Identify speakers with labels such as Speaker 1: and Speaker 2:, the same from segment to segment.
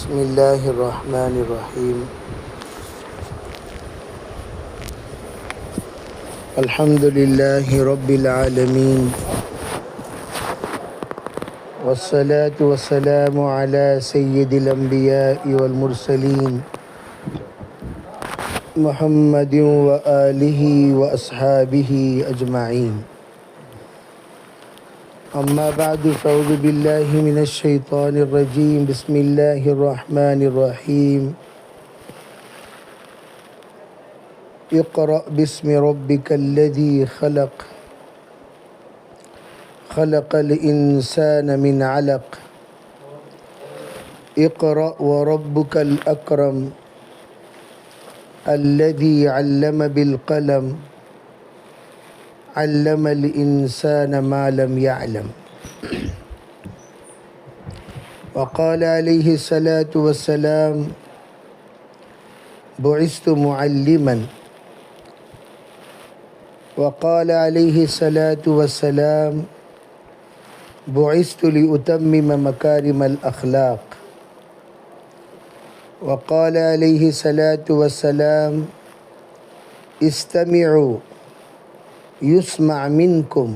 Speaker 1: بسم اللہ الرحمن الرحیم الحمد للہ رب العالمین والصلاة والسلام علی سید الانبیاء والمرسلین محمد وآلہ واصحابہ اجمعین اما بعد فاعوذ باللہ من الشیطان الرجیم بسم اللہ الرحمن الرحیم اقرأ باسم ربک الذی خلق خلق الانسان من علق اقرأ وربک الاکرم الذی علم بالقلم علم الانسان ما لم يعلم وقال علیہ الصلاة والسلام بعثت معلما وقال علیہ الصلاة والسلام بعثت لأتمم مکارم الاخلاق وقال علیہ الصلاة والسلام استمعوا يسمع منكم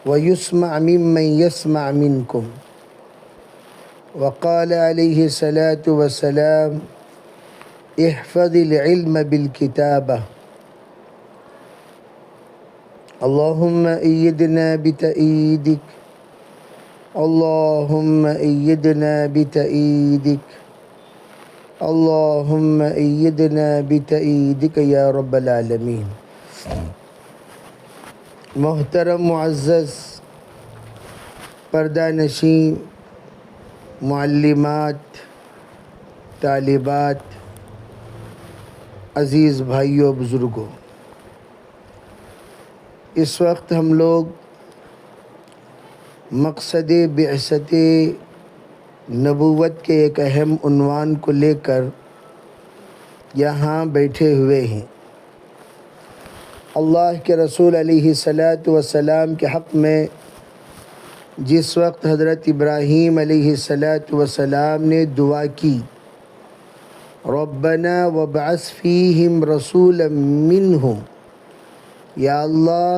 Speaker 1: ويسمع ممن يسمع منكم وقال عليه الصلاة والسلام احفظ العلم بالكتابة اللهم أيدنا بتأييدك اللهم أيدنا بتأييدك اللهم أيدنا بتأييدك يا رب العالمين محترم معزز پردہ نشین معلمات، طالبات، عزیز بھائیوں، بزرگوں، اس وقت ہم لوگ مقصد بعثت نبوت کے ایک اہم عنوان کو لے کر یہاں بیٹھے ہوئے ہیں۔ اللہ کے رسول علیہ الصلاۃ والسلام کے حق میں جس وقت حضرت ابراہیم علیہ الصلاۃ والسلام نے دعا کی ربنا وابعث فیہم رسولا منہم، یا اللہ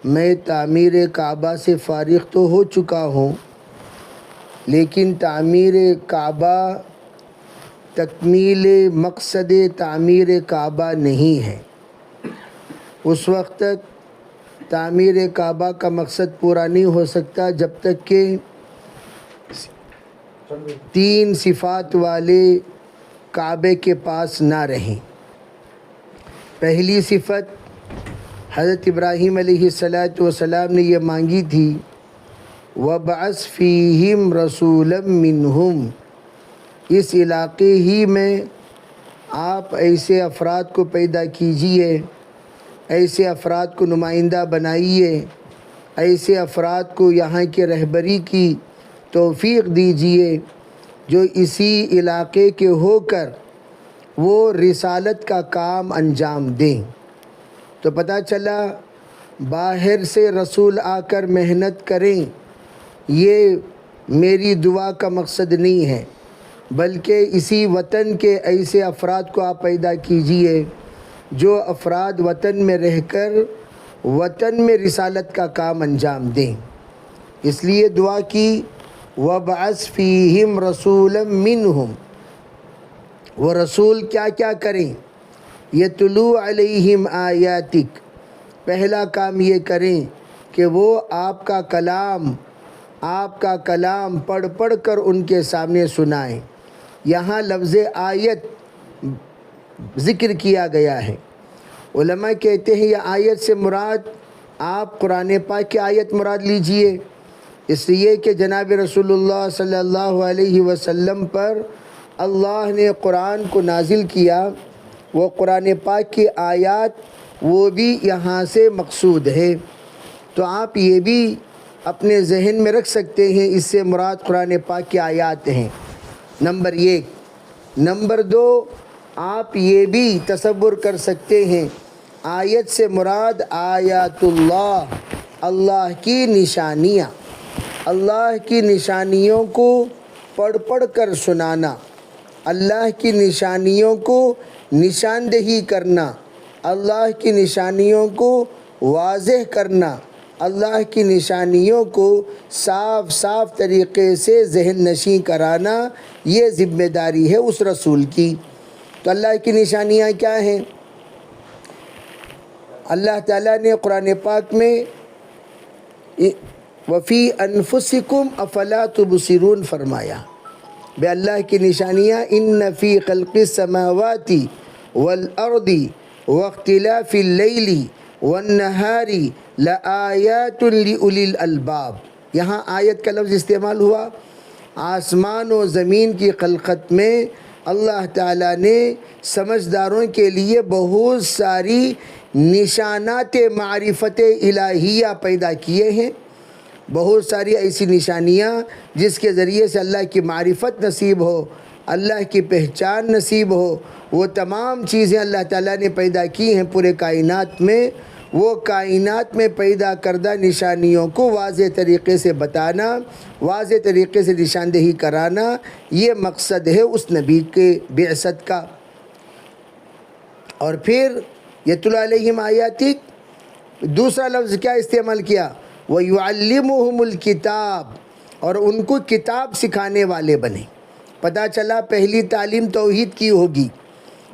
Speaker 1: میں تعمیر کعبہ سے فارغ تو ہو چکا ہوں، لیکن تعمیر کعبہ تکمیل مقصد تعمیر کعبہ نہیں ہے۔ اس وقت تک تعمیر کعبہ کا مقصد پورا نہیں ہو سکتا جب تک کہ تین صفات والے کعبے کے پاس نہ رہیں۔ پہلی صفت حضرت ابراہیم علیہ السلام نے یہ مانگی تھی وَابْعَثْ فِيهِمْ رَسُولًا مِّنْهُمْ، اس علاقے ہی میں آپ ایسے افراد کو پیدا کیجئے، ایسے افراد کو نمائندہ بنائیے، ایسے افراد کو یہاں کے رہبری کی توفیق دیجئے جو اسی علاقے کے ہو کر وہ رسالت کا کام انجام دیں۔ تو پتہ چلا باہر سے رسول آ کر محنت کریں، یہ میری دعا کا مقصد نہیں ہے، بلکہ اسی وطن کے ایسے افراد کو آپ پیدا کیجئے جو افراد وطن میں رہ کر وطن میں رسالت کا کام انجام دیں۔ اس لیے دعا کی وَابْعَثْ فِيهِمْ رَسُولًا مِّنْهُمْ، وہ رسول کیا کیا کریں؟ یتلو علیہم آیاتک، پہلا کام یہ کریں کہ وہ آپ کا کلام پڑھ پڑھ کر ان کے سامنے سنائیں۔ یہاں لفظ آیت ذکر کیا گیا ہے۔ علماء کہتے ہیں یہ آیت سے مراد آپ قرآن پاک کی آیت مراد لیجئے، اس لیے کہ جناب رسول اللہ صلی اللہ علیہ وسلم پر اللہ نے قرآن کو نازل کیا، وہ قرآن پاک کی آیات وہ بھی یہاں سے مقصود ہے۔ تو آپ یہ بھی اپنے ذہن میں رکھ سکتے ہیں اس سے مراد قرآن پاک کی آیات ہیں، نمبر 1۔ نمبر 2، آپ یہ بھی تصور کر سکتے ہیں آیت سے مراد آیات اللہ، اللہ کی نشانیاں، اللہ کی نشانیوں کو پڑھ پڑھ کر سنانا، اللہ کی نشانیوں کو نشاندہی کرنا، اللہ کی نشانیوں کو واضح کرنا، اللہ کی نشانیوں کو صاف صاف طریقے سے ذہن نشین کرانا، یہ ذمہ داری ہے اس رسول کی۔ تو اللہ کی نشانیاں کیا ہیں؟ اللہ تعالیٰ نے قرآن پاک میں وفی انفسکم افلا تبصرون فرمایا، بے اللہ کی نشانیاں ان فی خلق السماوات والارض واختلاف اللیل والنہار لآیات لأولی الالباب۔ یہاں آیت کا لفظ استعمال ہوا۔ آسمان و زمین کی خلقت میں اللہ تعالیٰ نے سمجھداروں کے لیے بہت ساری نشانات معرفت الہیہ پیدا کیے ہیں، بہت ساری ایسی نشانیاں جس کے ذریعے سے اللہ کی معرفت نصیب ہو، اللہ کی پہچان نصیب ہو۔ وہ تمام چیزیں اللہ تعالیٰ نے پیدا کی ہیں پورے کائنات میں۔ وہ کائنات میں پیدا کردہ نشانیوں کو واضح طریقے سے بتانا، واضح طریقے سے نشاندہی کرانا، یہ مقصد ہے اس نبی کے بعثت کا۔ اور پھر یتلو علیہم آیاتک، دوسرا لفظ کیا استعمال کیا؟ وَيُعَلِّمُهُمُ الْكِتَابَ، اور ان کو کتاب سکھانے والے بنے۔ پتہ چلا پہلی تعلیم توحید کی ہوگی،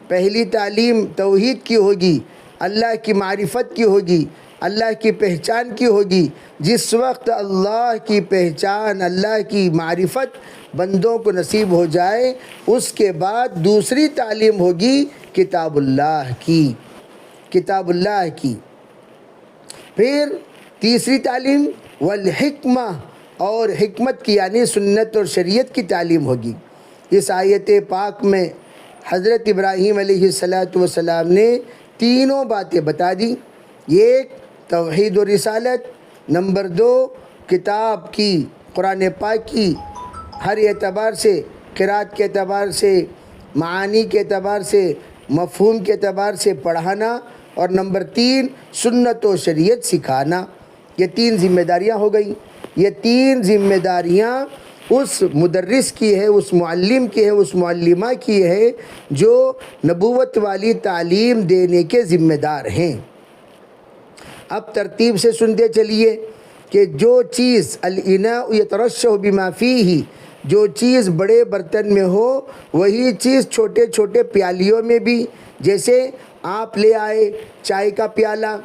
Speaker 1: پہلی تعلیم توحید کی ہوگی، اللہ کی معرفت کی ہوگی، اللہ کی پہچان کی ہوگی۔ جس وقت اللہ کی پہچان، اللہ کی معرفت بندوں کو نصیب ہو جائے، اس کے بعد دوسری تعلیم ہوگی کتاب اللہ کی، کتاب اللہ کی۔ پھر تیسری تعلیم والحکمہ، اور حکمت کی یعنی سنت اور شریعت کی تعلیم ہوگی۔ اس آیت پاک میں حضرت ابراہیم علیہ السلام نے تینوں باتیں بتا دی۔ ایک توحید و رسالت، نمبر دو کتاب کی، قرآن پاک کی ہر اعتبار سے، قرات کے اعتبار سے، معانی کے اعتبار سے، مفہوم کے اعتبار سے پڑھانا، اور نمبر تین سنت و شریعت سکھانا۔ یہ تین ذمہ داریاں ہو گئیں۔ یہ تین ذمہ داریاں اس مدرس کی ہے، اس معلم کی ہے، اس معلمہ کی ہے جو نبوت والی تعلیم دینے کے ذمہ دار ہیں۔ اب ترتیب سے سنتے چلیے کہ جو چیز الاناء یترشح بما فیہ، جو چیز بڑے برتن میں ہو وہی چیز چھوٹے چھوٹے پیالیوں میں بھی، جیسے آپ لے آئے چائے کا پیالہ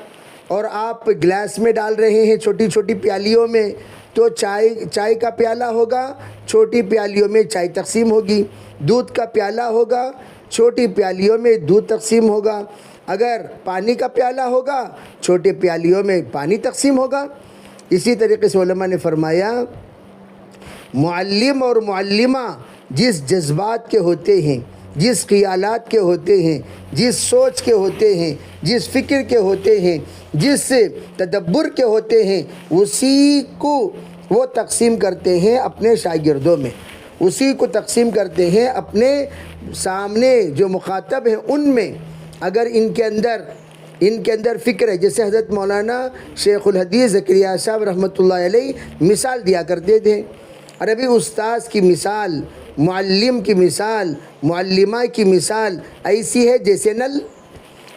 Speaker 1: اور آپ گلاس میں ڈال رہے ہیں چھوٹی چھوٹی پیالیوں میں، تو چائے کا پیالہ ہوگا، چھوٹی پیالیوں میں چائے تقسیم ہوگی۔ دودھ کا پیالہ ہوگا، چھوٹی پیالیوں میں دودھ تقسیم ہوگا۔ اگر پانی کا پیالہ ہوگا، چھوٹے پیالیوں میں پانی تقسیم ہوگا۔ اسی طریقے سے علماء نے فرمایا معلم اور معلمہ جس جذبات کے ہوتے ہیں، جس خیالات کے ہوتے ہیں، جس سوچ کے ہوتے ہیں، جس فکر کے ہوتے ہیں، جس تدبر کے ہوتے ہیں، اسی کو وہ تقسیم کرتے ہیں اپنے شاگردوں میں، اسی کو تقسیم کرتے ہیں اپنے سامنے جو مخاطب ہیں ان میں۔ اگر ان کے اندر فکر ہے، جیسے حضرت مولانا شیخ الحدیث زکریا صاحب رحمۃ اللہ علیہ مثال دیا کرتے تھے، عربی استاذ کی مثال، معلم کی مثال، معلمہ کی مثال ایسی ہے جیسے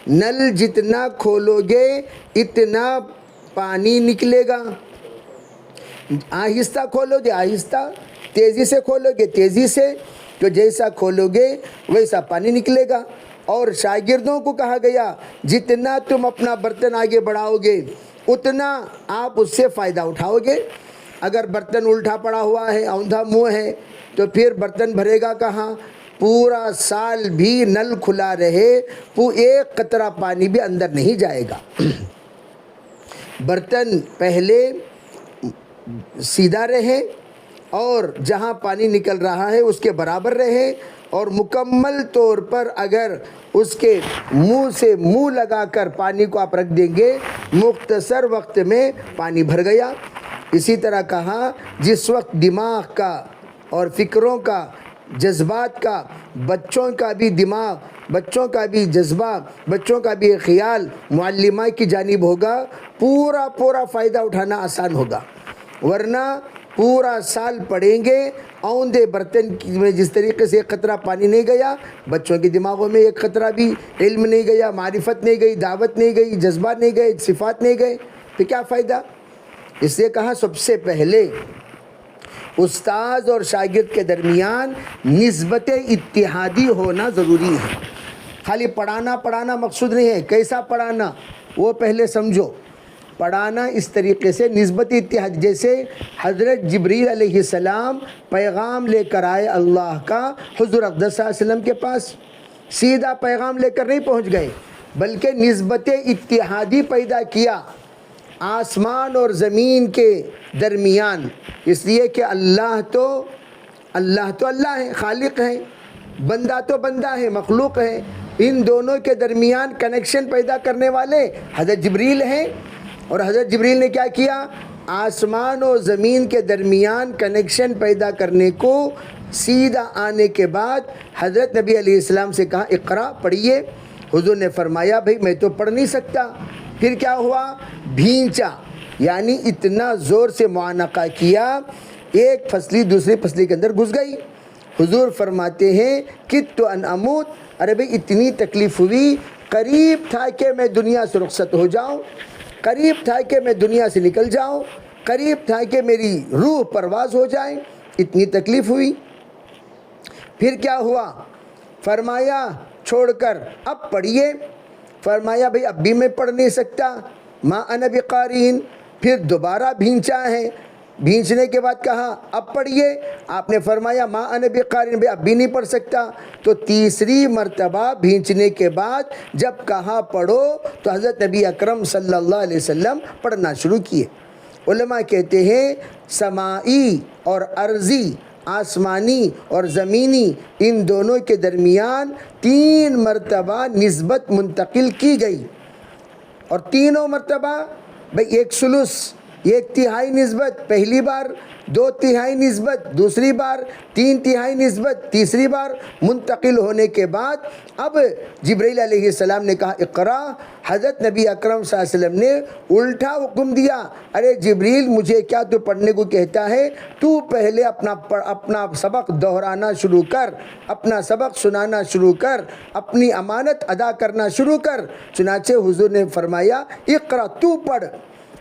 Speaker 1: نل جتنا کھولو گے اتنا پانی نکلے گا، آہستہ کھولو گے آہستہ، تیزی سے کھولو گے تیزی سے، تو جیسا کھولو گے ویسا پانی نکلے گا۔ اور شاگردوں کو کہا گیا جتنا تم اپنا برتن آگے بڑھاؤ گے اتنا آپ اس سے فائدہ اٹھاؤ گے۔ اگر برتن الٹا پڑا ہوا ہے، اوندھا منہ ہے، تو پھر برتن بھرے گا کہاں؟ پورا سال بھی نل کھلا رہے ایک قطرہ پانی بھی اندر نہیں جائے گا۔ برتن پہلے سیدھا رہے اور جہاں پانی نکل رہا ہے اس کے برابر رہے، اور مکمل طور پر اگر اس کے منہ سے منہ لگا کر پانی کو آپ رکھ دیں گے مختصر وقت میں پانی بھر گیا۔ اسی طرح کہا جس وقت دماغ کا اور فکروں کا، جذبات کا، بچوں کا بھی دماغ، بچوں کا بھی جذبہ، بچوں کا بھی خیال معلمہ کی جانب ہوگا، پورا فائدہ اٹھانا آسان ہوگا۔ ورنہ پورا سال پڑھیں گے، اوندے برتن میں جس طریقے سے ایک قطرہ پانی نہیں گیا، بچوں کے دماغوں میں ایک قطرہ بھی علم نہیں گیا، معرفت نہیں گئی، دعوت نہیں گئی، جذبات نہیں گئے، صفات نہیں گئے، پھر کیا فائدہ؟ اس لیے کہا سب سے پہلے استاذ اور شاگرد کے درمیان نسبت اتحادی ہونا ضروری ہے۔ خالی پڑھانا مقصود نہیں ہے، کیسا پڑھانا وہ پہلے سمجھو۔ پڑھانا اس طریقے سے نسبت اتحاد، جیسے حضرت جبریل علیہ السلام پیغام لے کر آئے اللہ کا حضور اقدس صلی اللہ علیہ وسلم کے پاس، سیدھا پیغام لے کر نہیں پہنچ گئے بلکہ نسبت اتحادی پیدا کیا آسمان اور زمین کے درمیان، اس لیے کہ اللہ تو اللہ ہے، خالق ہے، بندہ تو بندہ ہے، مخلوق ہے، ان دونوں کے درمیان کنیکشن پیدا کرنے والے حضرت جبریل ہیں۔ اور حضرت جبریل نے کیا کیا؟ آسمان و زمین کے درمیان کنیکشن پیدا کرنے کو سیدھا آنے کے بعد حضرت نبی علیہ السلام سے کہا اقرا، پڑھیے۔ حضور نے فرمایا بھئی میں تو پڑھ نہیں سکتا۔ پھر کیا ہوا؟ بھینچا، یعنی اتنا زور سے معانقہ کیا، ایک پھسلی دوسری پھسلی کے اندر گھس گئی۔ حضور فرماتے ہیں کدت ان اموت، ارے بھئی اتنی تکلیف ہوئی، قریب تھا کہ میں دنیا سے رخصت ہو جاؤں، قریب تھا کہ میں دنیا سے نکل جاؤں، قریب تھا کہ میری روح پرواز ہو جائے، اتنی تکلیف ہوئی۔ پھر کیا ہوا؟ فرمایا چھوڑ کر اب پڑھیے۔ فرمایا بھئی اب بھی میں پڑھ نہیں سکتا، ما انا بقارئ۔ پھر دوبارہ بھینچا ہے، بھینچنے کے بعد کہا اب پڑھیے۔ آپ نے فرمایا ما انا بقارئ، بھئی اب بھی نہیں پڑھ سکتا۔ تو تیسری مرتبہ بھینچنے کے بعد جب کہا پڑھو تو حضرت نبی اکرم صلی اللہ علیہ وسلم پڑھنا شروع کیے۔ علماء کہتے ہیں سمائی اور ارضی، آسمانی اور زمینی، ان دونوں کے درمیان 3 مرتبہ نسبت منتقل کی گئی، اور تینوں مرتبہ بھئی 1/3، 1/3 نسبت پہلی بار، 2/3 نسبت دوسری بار، 3/3 نسبت تیسری بار منتقل ہونے کے بعد اب جبرائیل علیہ السلام نے کہا اقرا۔ حضرت نبی اکرم صلی اللہ علیہ وسلم نے الٹا حکم دیا، ارے جبریل مجھے کیا تو پڑھنے کو کہتا ہے، تو پہلے اپنا سبق دہرانا شروع کر، اپنا سبق سنانا شروع کر، اپنی امانت ادا کرنا شروع کر۔ چنانچہ حضور نے فرمایا اقرا، تو پڑھ۔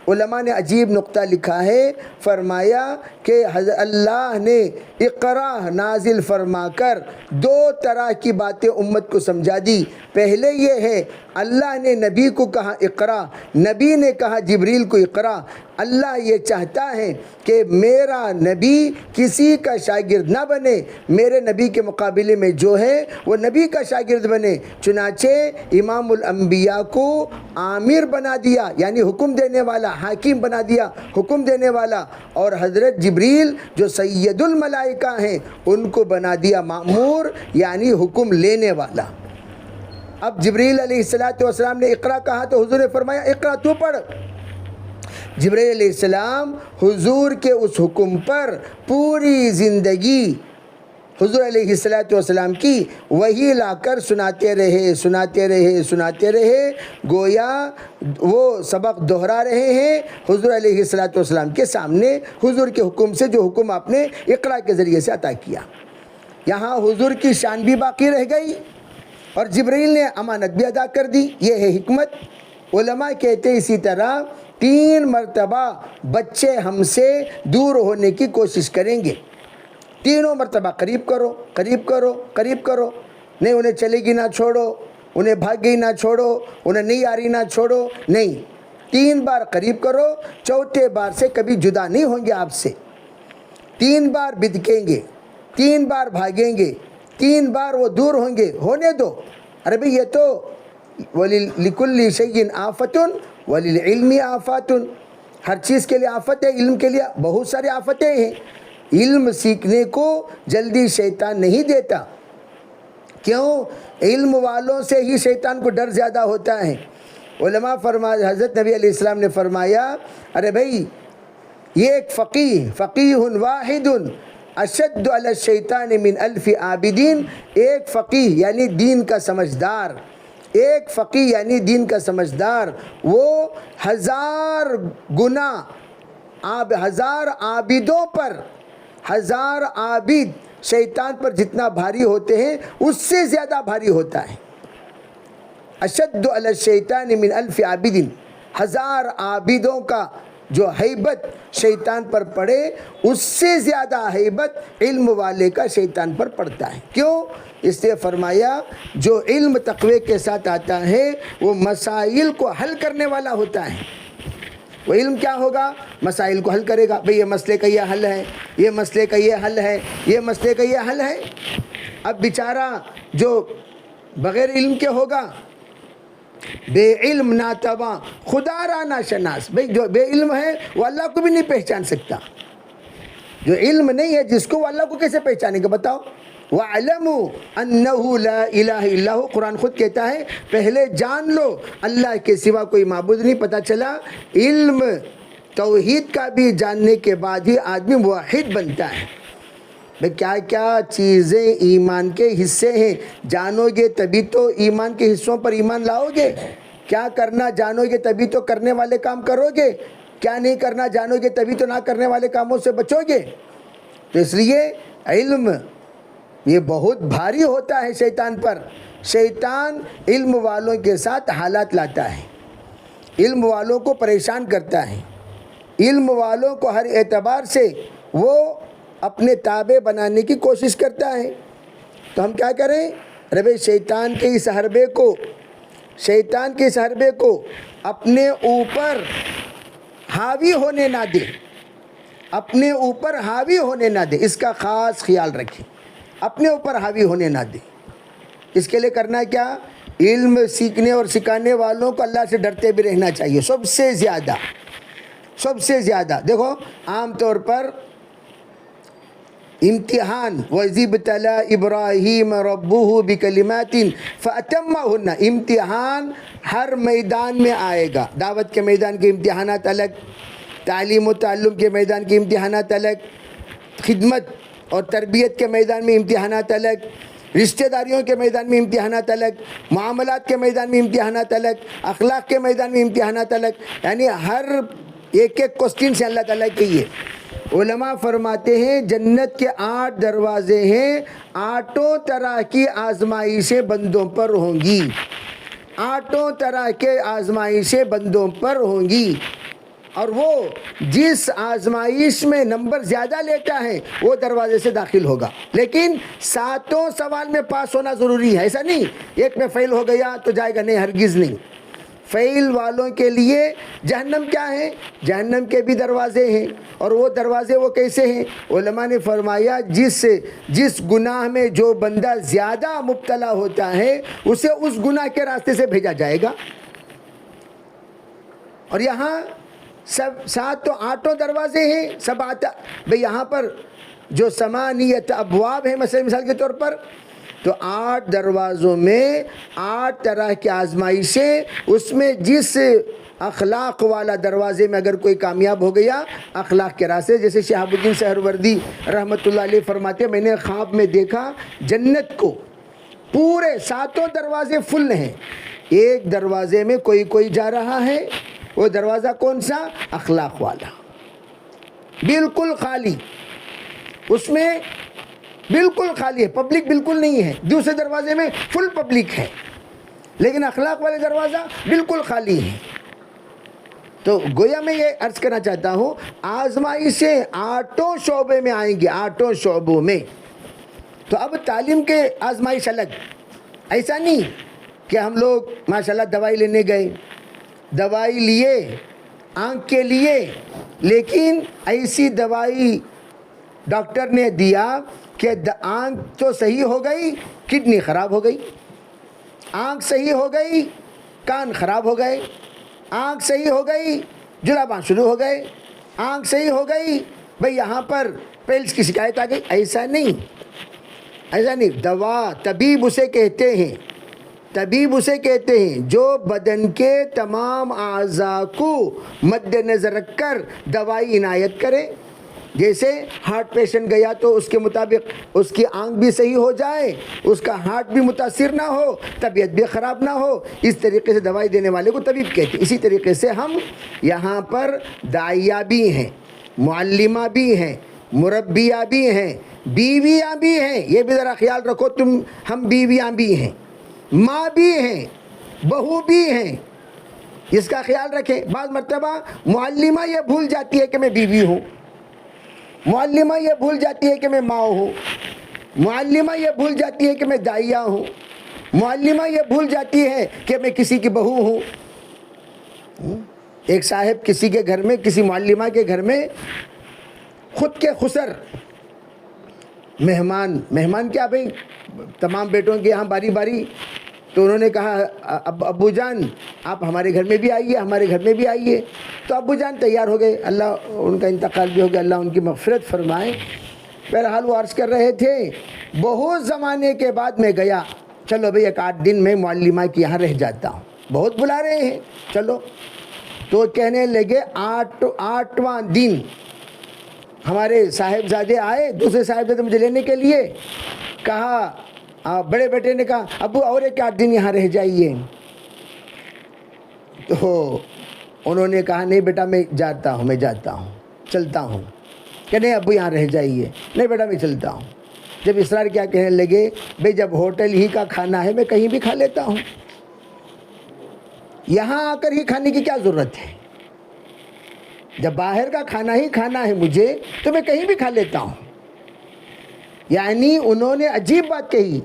Speaker 1: علماء نے عجیب نقطہ لکھا ہے، فرمایا کہ اللہ نے اقرا نازل فرما کر 2 طرح کی باتیں امت کو سمجھا دی۔ پہلے یہ ہے اللہ نے نبی کو کہا اقرا، نبی نے کہا جبریل کو اقرا۔ اللہ یہ چاہتا ہے کہ میرا نبی کسی کا شاگرد نہ بنے، میرے نبی کے مقابلے میں جو ہے وہ نبی کا شاگرد بنے۔ چنانچہ امام الانبیاء کو آمیر بنا دیا، یعنی حکم دینے والا، حاکم بنا دیا، حکم دینے والا، اور حضرت جبریل جو سید الملائکہ ہیں ان کو بنا دیا مأمور، یعنی حکم لینے والا۔ اب جبریل علیہ السلام نے اقرا کہا تو حضور نے فرمایا اقرا، تو پڑھ۔ جبریل علیہ السلام حضور کے اس حکم پر پوری زندگی حضور علیہ السلام کی وحی لا کر سناتے رہے، گویا وہ سبق دہرا رہے ہیں حضور علیہ السلام کے سامنے، حضور کے حکم سے، جو حکم آپ نے اقرا کے ذریعے سے عطا کیا۔ یہاں حضور کی شان بھی باقی رہ گئی اور جبریل نے امانت بھی ادا کر دی، یہ ہے حکمت۔ علماء کہتے ہیں اسی طرح 3 مرتبہ بچے ہم سے دور ہونے کی کوشش کریں گے، تینوں مرتبہ قریب کرو، قریب کرو، قریب کرو، نہیں انہیں چلے گی نہ چھوڑو، انہیں بھاگ گئی نہ چھوڑو، انہیں نہیں آ رہی نہ چھوڑو، نہیں، 3 بار قریب کرو، چوتھے بار سے کبھی جدا نہیں ہوں گے آپ سے، 3 بار بدکیں گے، 3 بار بھاگیں گے، 3 بار وہ دور ہوں گے، ہونے دو۔ ارے بھئی یہ تو لِكُلِّ شَيْءٍ آفَةٌ وَلِلْعِلْمِ آفَاتٌ، ہر چیز کے لیے آفت ہے، علم کے لیے بہت ساری آفتیں ہیں۔ علم سیکھنے کو جلدی شیطان نہیں دیتا، کیوں؟ علم والوں سے ہی شیطان کو ڈر زیادہ ہوتا ہے۔ علماء حضرت نبی علیہ السلام نے فرمایا ارے بھائی یہ ایک فقیہ واحد اشد علی الشیطان من 1000 عابدین، ایک فقیہ یعنی دین کا سمجھدار، ایک فقیہ یعنی دین کا سمجھدار وہ 1000 گنا ہزار عابدوں پر، ہزار عابد شیطان پر جتنا بھاری ہوتے ہیں اس سے زیادہ بھاری ہوتا ہے۔ اشد علی الشیطان من الف عابد، ہزار عابدوں کا جو ہیبت شیطان پر پڑے اس سے زیادہ ہیبت علم والے کا شیطان پر پڑتا ہے۔ کیوں؟ اس لیے فرمایا جو علم تقوی کے ساتھ آتا ہے وہ مسائل کو حل کرنے والا ہوتا ہے۔ وہ علم کیا ہوگا؟ مسائل کو حل کرے گا، بھئی یہ مسئلے کا یہ حل ہے، یہ مسئلے کا یہ حل ہے، یہ مسئلے کا یہ حل ہے۔ اب بیچارہ جو بغیر علم کے ہوگا، بے علم ناتواں خدا را ناشناس، بھئی جو بے علم ہے وہ اللہ کو بھی نہیں پہچان سکتا۔ جو علم نہیں ہے جس کو، وہ اللہ کو کیسے پہچانے گا بتاؤ؟ وَاعْلَمُوا أَنَّهُ لَا إِلَهَ إِلَّا هُوَ، قرآن خود کہتا ہے پہلے جان لو اللہ کے سوا کوئی معبود نہیں۔ پتہ چلا علم توحید کا بھی جاننے کے بعد ہی آدمی موحد بنتا ہے۔ بھئی کیا کیا چیزیں ایمان کے حصے ہیں، جانو گے تبھی تو ایمان کے حصوں پر ایمان لاؤ گے۔ کیا کرنا جانو گے تبھی تو کرنے والے کام کرو گے، کیا نہیں کرنا جانو گے تبھی تو نہ کرنے والے کاموں سے بچو گے۔ تو اس لیے علم یہ بہت بھاری ہوتا ہے شیطان پر۔ شیطان علم والوں کے ساتھ حالات لاتا ہے، علم والوں کو پریشان کرتا ہے، علم والوں کو ہر اعتبار سے وہ اپنے تابع بنانے کی کوشش کرتا ہے۔ تو ہم کیا کریں؟ ربے شیطان کے اس حربے کو اپنے اوپر حاوی ہونے نہ دیں، اپنے اوپر حاوی ہونے نہ دیں، اس کا خاص خیال رکھیں، اپنے اوپر حاوی ہونے نہ دیں۔ اس کے لیے کرنا کیا؟ علم سیکھنے اور سکھانے والوں کو اللہ سے ڈرتے بھی رہنا چاہیے، سب سے زیادہ۔ دیکھو عام طور پر امتحان، وَإِذِ ابْتَلَىٰ إِبْرَاهِيمَ رَبُّهُ بِكَلِمَاتٍ فَأَتَمَّهُنَّ، امتحان ہر میدان میں آئے گا۔ دعوت کے میدان کے امتحانات الگ، تعلیم و تعلم کے میدان کے امتحانات الگ، خدمت اور تربیت کے میدان میں امتحانات الگ، رشتہ داریوں کے میدان میں امتحانات الگ، معاملات کے میدان میں امتحانات الگ، اخلاق کے میدان میں امتحانات الگ، یعنی ہر ایک کوسچن سے اللہ تعالیٰ کی ہے۔ علماء فرماتے ہیں جنت کے 8 دروازے ہیں، 8 طرح کی آزمائشیں بندوں پر ہوں گی، 8 طرح کے آزمائشیں بندوں پر ہوں گی، اور وہ جس آزمائش میں نمبر زیادہ لیتا ہے وہ دروازے سے داخل ہوگا۔ لیکن 7 سوال میں پاس ہونا ضروری ہے، ایسا نہیں ایک میں فیل ہو گیا تو جائے گا، نہیں، ہرگز نہیں۔ فیل والوں کے لیے جہنم کیا ہے؟ جہنم کے بھی دروازے ہیں، اور وہ دروازے وہ کیسے ہیں؟ علماء نے فرمایا جس گناہ میں جو بندہ زیادہ مبتلا ہوتا ہے اسے اس گناہ کے راستے سے بھیجا جائے گا۔ اور یہاں سب 7 تو 8 دروازے ہیں، سب آتا بھئی یہاں پر جو 8 ابواب ہیں مثال کے طور پر، تو 8 دروازوں میں 8 طرح کی آزمائشیں، اس میں جس اخلاق والا دروازے میں اگر کوئی کامیاب ہو گیا اخلاق کے راستے، جیسے شہاب الدین سہروردی رحمۃ اللہ علیہ فرماتے ہیں میں نے خواب میں دیکھا جنت کو پورے 7 دروازے فل ہیں، ایک دروازے میں کوئی جا رہا ہے، وہ دروازہ کون سا؟ اخلاق والا، بالکل خالی، اس میں بالکل خالی ہے، پبلک بالکل نہیں ہے۔ دوسرے دروازے میں فل پبلک ہے، لیکن اخلاق والے دروازہ بالکل خالی ہے۔ تو گویا میں یہ عرض کرنا چاہتا ہوں آزمائشیں 8 شعبے میں آئیں گی، 8 شعبوں میں۔ تو اب تعلیم کے آزمائش الگ، ایسا نہیں کہ ہم لوگ ماشاءاللہ دوائی لینے گئے، دوائی لیے آنکھ کے لیے، لیکن ایسی دوائی ڈاکٹر نے دیا کہ آنکھ تو صحیح ہو گئی، کڈنی خراب ہو گئی، آنکھ صحیح ہو گئی، کان خراب ہو گئے، آنکھ صحیح ہو گئی، جلاباں شروع ہو گئے، آنکھ صحیح ہو گئی، بھئی یہاں پر پیلس کی شکایت آ گئی۔ ایسا نہیں، دوا طبیب اسے کہتے ہیں، طبیب اسے کہتے ہیں جو بدن کے تمام اعضاء کو مد نظر رکھ کر دوائی عنایت کرے۔ جیسے ہارٹ پیشنٹ گیا تو اس کے مطابق اس کی آنکھ بھی صحیح ہو جائے، اس کا ہارٹ بھی متاثر نہ ہو، طبیعت بھی خراب نہ ہو، اس طریقے سے دوائی دینے والے کو طبیب کہتے ہیں۔ اسی طریقے سے ہم یہاں پر داعیہ بھی ہیں، معلمہ بھی ہیں، مربیہ بھی ہیں، بیویاں بھی ہیں. یہ بھی ذرا خیال رکھو تم، ہم بیویاں بھی ہیں، ماں بھی ہیں، بہو بھی ہیں. اس کا خیال رکھیں. بعض مرتبہ معلمہ یہ بھول جاتی ہے کہ میں بیوی ہوں، معلمہ یہ بھول جاتی ہے کہ میں ماں ہوں، معلمہ یہ بھول جاتی ہے کہ میں دائیہ ہوں، معلمہ یہ بھول جاتی ہے کہ میں کسی کی بہو ہوں. ایک صاحب کسی کے گھر میں، کسی معلمہ کے گھر میں خود کے خسر مہمان کیا بھئی، تمام بیٹوں کے یہاں باری باری. تو انہوں نے کہا ابو جان آپ ہمارے گھر میں بھی آئیے، ہمارے گھر میں بھی آئیے. تو ابو جان تیار ہو گئے، اللہ ان کا انتقال بھی ہو گیا، اللہ ان کی مغفرت فرمائے. بہرحال وہ عرض کر رہے تھے بہت زمانے کے بعد میں گیا، چلو بھئی 8 دن میں معلمہ کے یہاں رہ جاتا ہوں، بہت بلا رہے ہیں چلو. تو کہنے لگے 8واں دن ہمارے صاحبزادے آئے، دوسرے صاحبزادے مجھے لینے کے لیے. کہا بڑے بیٹے نے کہا ابو اور 8 دن یہاں رہ جائیے. تو انہوں نے کہا نہیں بیٹا میں جاتا ہوں چلتا ہوں. کہ نہیں ابو یہاں رہ جائیے. نہیں بیٹا میں چلتا ہوں. جب اصرار کیا کہنے لگے بھئی جب ہوٹل ہی کا کھانا ہے میں کہیں بھی کھا لیتا ہوں، یہاں آ کر ہی کھانے کی کیا ضرورت ہے؟ جب باہر کا کھانا ہی کھانا ہے مجھے تو میں کہیں بھی کھا لیتا ہوں. یعنی انہوں نے عجیب بات کہی،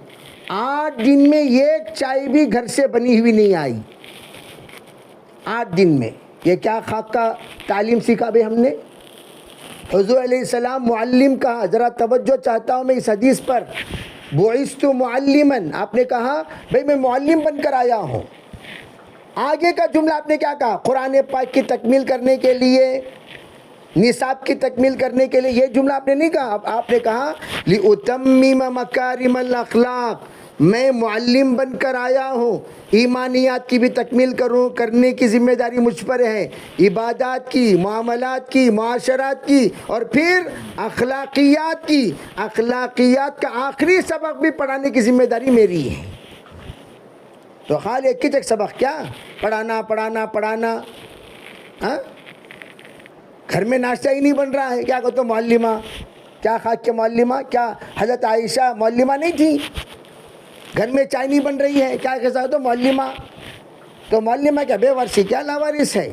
Speaker 1: 8 دن میں ایک چائے بھی گھر سے بنی ہوئی نہیں آئی. 8 دن میں یہ کیا خاک کا تعلیم سیکھا بھئی ہم نے. حضور علیہ السلام معلم کہا، ذرا توجہ چاہتا ہوں میں اس حدیث پر. بعثت معلماً، آپ نے کہا بھئی میں معلم بن کر آیا ہوں. آگے کا جملہ آپ نے کیا کہا؟ قرآن پاک کی تکمیل کرنے کے لیے، نصاب کی تکمیل کرنے کے لیے. یہ جملہ آپ نے نہیں کہا، آپ نے کہا لِأُتَمِّمَ مَكَارِمَ الْأَخْلَاقِ، میں معلم بن کر آیا ہوں، ایمانیات کی بھی تکمیل کرنے کی ذمہ داری مجھ پر ہے، عبادات کی، معاملات کی، معاشرات کی، اور پھر اخلاقیات کی. اخلاقیات کا آخری سبق بھی پڑھانے کی ذمہ داری میری ہے. تو خالی ایک ہی سبق کیا پڑھانا. ہاں گھر میں ناشتہ ہی نہیں بن رہا ہے، کیا کہتے معلمہ، کیا خاک کے معلمہ، کیا حضرت عائشہ معلمہ نہیں تھی؟ گھر میں چائے نہیں بن رہی ہے، کیا کہتا تو معلمہ. تو معلمہ کیا بے ورثی، کیا لاوارث ہے؟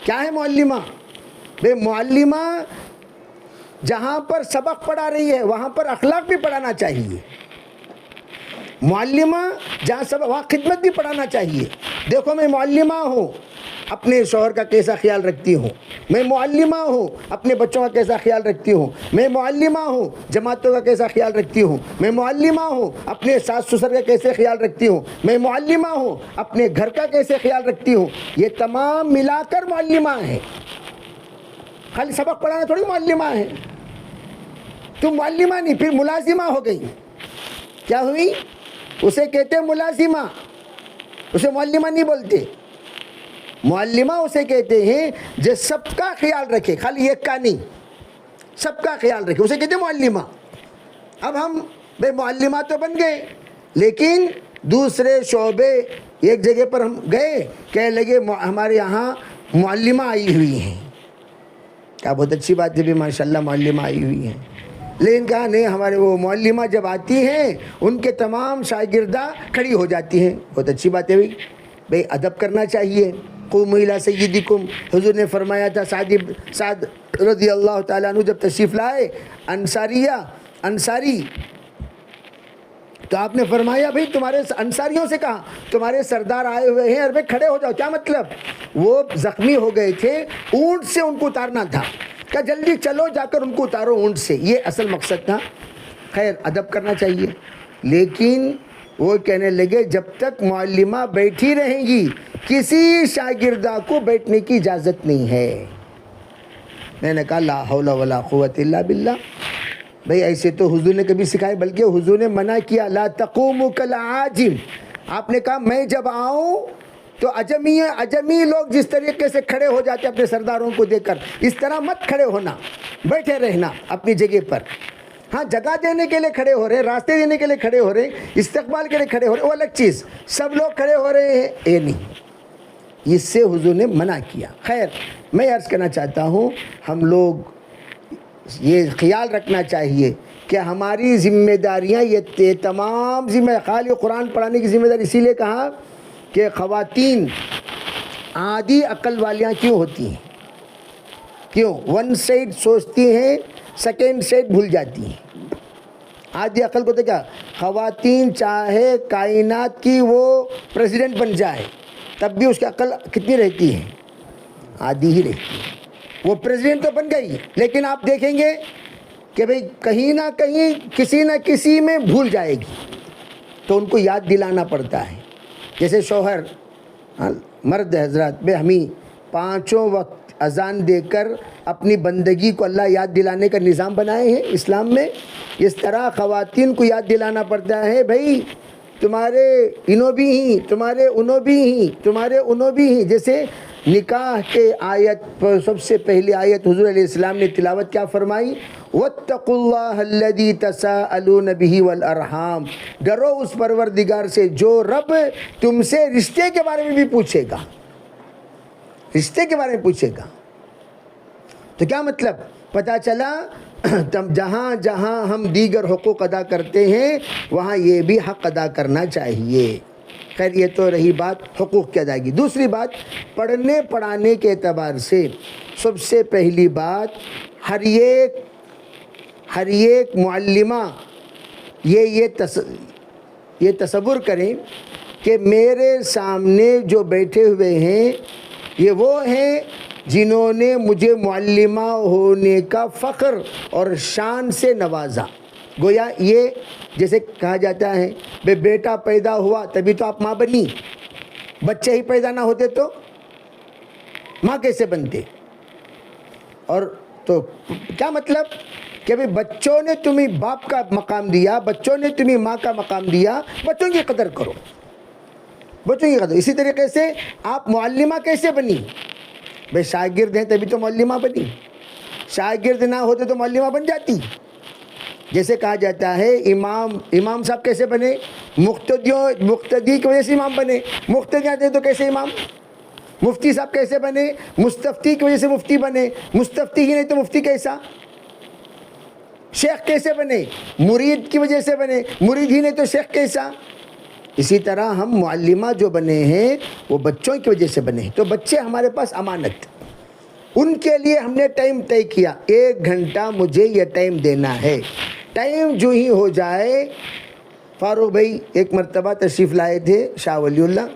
Speaker 1: کیا ہے معلمہ؟ بے معلمہ جہاں پر سبق پڑھا رہی ہے وہاں پر اخلاق بھی پڑھانا چاہیے. معلمہ جہاں سبق وہاں خدمت بھی پڑھانا چاہیے. دیکھو میں معلمہ ہوں، اپنے شوہر کا کیسا خیال رکھتی ہوں، میں معلمہ ہوں، اپنے بچوں کا کیسا خیال رکھتی ہوں، میں معلمہ ہوں، جماعتوں کا کیسا خیال رکھتی ہوں، میں معلمہ ہوں، اپنے ساس سسر کا کیسے خیال رکھتی ہوں، میں معلمہ ہوں، اپنے گھر کا کیسے خیال رکھتی ہوں. یہ تمام ملا کر معلمہ ہیں. خالی سبق پڑھانا تھوڑی معلمہ ہے. تم معلمہ نہیں، پھر ملازمہ ہو گئی. کیا ہوئی؟ اسے کہتے ملازمہ، اسے معلمہ نہیں بولتے. معلمہ اسے کہتے ہیں جو سب کا خیال رکھے، خالی ایک کا نہیں، سب کا خیال رکھے، اسے کہتے معلمہ. اب ہم بے معلمہ تو بن گئے، لیکن دوسرے شعبے ایک جگہ پر ہم گئے، کہنے لگے ہمارے یہاں معلمہ آئی ہوئی ہیں. کیا بہت اچھی بات ہے بھی ماشاءاللہ معلمہ آئی ہوئی ہیں. لیکن کہا نہیں، ہمارے وہ معلمہ جب آتی ہیں ان کے تمام شاگردہ کھڑی ہو جاتی ہیں. بہت اچھی بات ہے بھئی ادب کرنا چاہیے. قوموا الی سیدکم، حضور نے فرمایا تھا. سعد رضی اللہ تعالیٰ عنہ جب تشریف لائے، انصاری، تو آپ نے فرمایا بھئی تمہارے انصاریوں سے کہا تمہارے سردار آئے ہوئے ہیں، اور بھئی کھڑے ہو جاؤ. کیا مطلب؟ وہ زخمی ہو گئے تھے، اونٹ سے ان کو اتارنا تھا. کہا جلدی چلو جا کر ان کو اتارو اونٹ سے. یہ اصل مقصد تھا. خیر ادب کرنا چاہیے. لیکن وہ کہنے لگے جب تک معلمہ بیٹھی رہیں گی کسی شاگردہ کو بیٹھنے کی اجازت نہیں ہے. میں نے کہا لا حول ولا قوت الا باللہ. بھئی ایسے تو حضور نے کبھی سکھائے، بلکہ حضور نے منع کیا لا تقوم کالعاجم. آپ نے کہا میں جب آؤں تو عجمی لوگ جس طریقے سے کھڑے ہو جاتے اپنے سرداروں کو دیکھ کر، اس طرح مت کھڑے ہونا، بیٹھے رہنا اپنی جگہ پر. ہاں جگہ دینے کے لیے کھڑے ہو رہے، راستے دینے کے لیے کھڑے ہو رہے، استقبال کے لیے کھڑے ہو رہے، وہ الگ چیز. سب لوگ کھڑے ہو رہے ہیں یہ نہیں. اس سے حضور نے منع کیا۔ خیر، میں عرض کرنا چاہتا ہوں ہم لوگ یہ خیال رکھنا چاہیے کہ ہماری ذمہ داریاں یہ تمام خالی قرآن پڑھانے کی ذمہ داری اسی لیے کہا کہ خواتین آدھی عقل والیاں کیوں ہوتی ہیں؟ کیوں؟ ون سائڈ سوچتی ہیں، سیکنڈ سائڈ بھول جاتی ہیں۔ آدھی عقل کو تو کیا، خواتین چاہے کائنات کی وہ پریزیڈنٹ بن جائے تب بھی اس کی عقل کتنی رہتی ہے؟ آدھی ہی رہتی ہے۔ وہ پریزیڈنٹ تو بن گئی لیکن آپ دیکھیں گے کہ بھئی کہیں نہ کہیں کسی نہ کسی میں بھول جائے گی، تو ان کو یاد دلانا پڑتا ہے۔ جیسے شوہر مرد حضرات بے ہمیں 5 وقت اذان دے کر اپنی بندگی کو اللہ یاد دلانے کا نظام بنائے ہیں اسلام میں، اس طرح خواتین کو یاد دلانا پڑتا ہے بھئی تمہارے انہوں بھی ہیں، تمہارے انہوں بھی ہیں، تمہارے انہوں بھی ہیں۔ جیسے نکاح کے آیت پر سب سے پہلی آیت حضور علیہ السلام نے تلاوت کیا فرمائی؟ وَاتَّقُوا اللَّهَ الَّذِي تَسَاءَلُونَ بِهِ وَالْأَرْحَامَ، ڈرو اس پروردگار سے جو رب تم سے رشتے کے بارے میں بھی پوچھے گا، رشتے کے بارے میں پوچھے گا۔ تو کیا مطلب؟ پتہ چلا جہاں جہاں ہم دیگر حقوق ادا کرتے ہیں وہاں یہ بھی حق ادا کرنا چاہیے۔ خیر، یہ تو رہی بات حقوق کی ادائیگی۔ دوسری بات پڑھنے پڑھانے کے اعتبار سے سب سے پہلی بات ہر ایک معلمہ یہ تصور کریں کہ میرے سامنے جو بیٹھے ہوئے ہیں یہ وہ ہیں جنہوں نے مجھے معلمہ ہونے کا فخر اور شان سے نوازا۔ گویا یہ جیسے کہا جاتا ہے بیٹا پیدا ہوا تبھی تو آپ ماں بنی، بچے ہی پیدا نہ ہوتے تو ماں کیسے بنتے؟ اور تو کیا مطلب کہ بچوں نے تمہیں باپ کا مقام دیا، بچوں نے تمہیں ماں کا مقام دیا، بچوں کی قدر کرو، بچوں کی قدر۔ اسی طریقے سے آپ معلمہ کیسے بنی؟ بھئی شاگرد ہیں تبھی تو معلمہ بنی، شاگرد نہ ہوتے تو معلمہ بن جاتی۔ جیسے کہا جاتا ہے امام صاحب کیسے بنے؟ مقتدی کی وجہ سے امام بنے، مقتدی آتے تو کیسے امام؟ مفتی صاحب کیسے بنے؟ مستفتی کی وجہ سے مفتی بنے، مستفتی ہی نہیں تو مفتی کیسا؟ شیخ کیسے بنے؟ مرید کی وجہ سے بنے، مرید ہی نہیں تو شیخ کیسا؟ اسی طرح ہم معلمہ جو بنے ہیں وہ بچوں کی وجہ سے بنے ہیں۔ تو بچے ہمارے پاس امانت، ان کے لیے ہم نے ٹائم طے کیا، 1 گھنٹہ مجھے یہ ٹائم دینا ہے۔ ٹائم جو ہی ہو جائے، فاروق بھائی ایک مرتبہ تشریف لائے تھے شاہ ولی اللہ،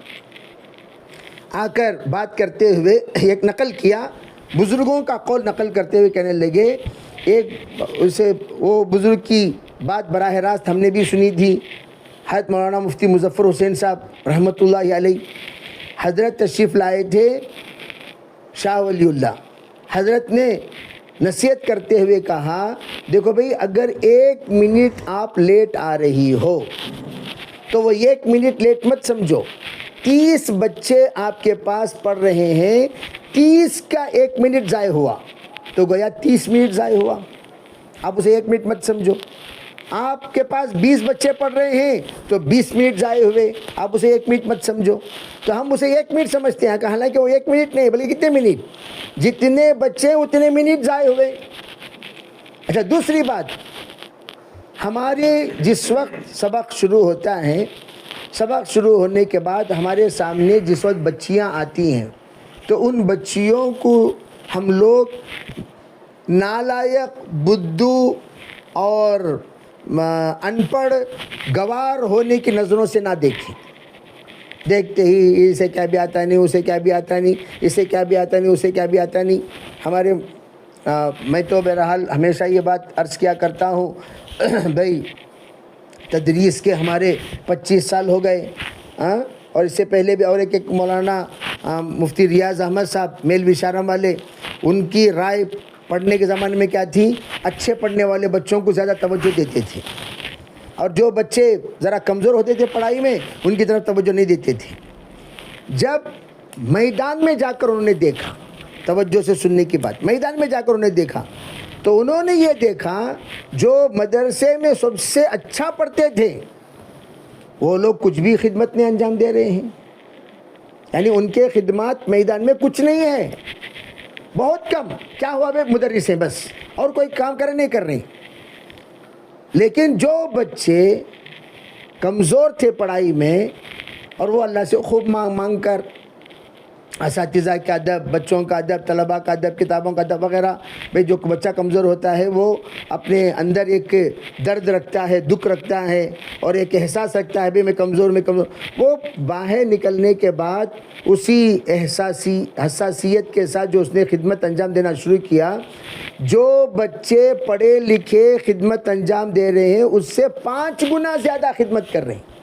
Speaker 1: آ کر بات کرتے ہوئے ایک نقل کیا، بزرگوں کا قول نقل کرتے ہوئے کہنے لگے، وہ بزرگ کی بات براہ راست ہم نے بھی سنی تھی، حضرت مولانا مفتی مظفر حسین صاحب رحمۃ اللہ علیہ حضرت تشریف لائے تھے شاہ ولی اللہ۔ حضرت نے نصیحت کرتے ہوئے کہا، دیکھو بھئی اگر 1 منٹ آپ لیٹ آ رہی ہو تو وہ 1 منٹ لیٹ مت سمجھو، 30 بچے آپ کے پاس پڑھ رہے ہیں، 30 کا 1 منٹ ضائع ہوا تو گویا 30 منٹ ضائع ہوا، آپ اسے 1 منٹ مت سمجھو۔ آپ کے پاس 20 بچے پڑھ رہے ہیں تو 20 منٹ ضائع ہوئے، آپ اسے 1 منٹ مت سمجھو۔ تو ہم اسے 1 منٹ سمجھتے ہیں کہ حالانکہ وہ 1 منٹ نہیں بلکہ کتنے منٹ، جتنے بچے اتنے منٹ ضائع ہوئے۔ اچھا، دوسری بات، ہمارے جس وقت سبق شروع ہوتا ہے، سبق شروع ہونے کے بعد ہمارے سامنے جس وقت بچیاں آتی ہیں تو ان بچیوں کو ہم لوگ نالائق، بدھو اور ان پڑھ گوار ہونے کی نظروں سے نہ دیکھیں۔ دیکھتے ہی اسے کیا بھی آتا نہیں، اسے کیا بھی آتا نہیں، اسے کیا بھی آتا نہیں، اسے کیا بھی آتا نہیں۔ میں تو بہرحال ہمیشہ یہ بات عرض کیا کرتا ہوں، بھائی تدریس کے ہمارے 25 سال ہو گئے، اور اس سے پہلے بھی اور ایک مولانا مفتی ریاض احمد صاحب میل بشارم والے، ان کی رائے پڑھنے کے زمانے میں کیا تھی، اچھے پڑھنے والے بچوں کو زیادہ توجہ دیتے تھے، اور جو بچے ذرا کمزور ہوتے تھے پڑھائی میں ان کی طرف توجہ نہیں دیتے تھے۔ جب میدان میں جا کر انہوں نے دیکھا، توجہ سے سننے کی بات، میدان میں جا کر انہوں نے دیکھا تو انہوں نے یہ دیکھا جو مدرسے میں سب سے اچھا پڑھتے تھے وہ لوگ کچھ بھی خدمت نہیں انجام دے رہے ہیں۔ یعنی ان کے خدمات میدان میں کچھ نہیں ہے، بہت کم. کیا ہوا بھائی، مدرس ہیں بس، اور کوئی کام نہیں کر رہے. لیکن جو بچے کمزور تھے پڑھائی میں اور وہ اللہ سے خوب مانگ کر اساتذہ کا ادب، بچوں کا ادب، طلباء کا ادب، کتابوں کا ادب وغیرہ، بھئی جو بچہ کمزور ہوتا ہے وہ اپنے اندر ایک درد رکھتا ہے، دکھ رکھتا ہے اور ایک احساس رکھتا ہے بھئی میں کمزور. وہ باہر نکلنے کے بعد اسی حساسیت کے ساتھ جو اس نے خدمت انجام دینا شروع کیا، جو بچے پڑھے لکھے خدمت انجام دے رہے ہیں اس سے 5 گنا زیادہ خدمت کر رہے ہیں.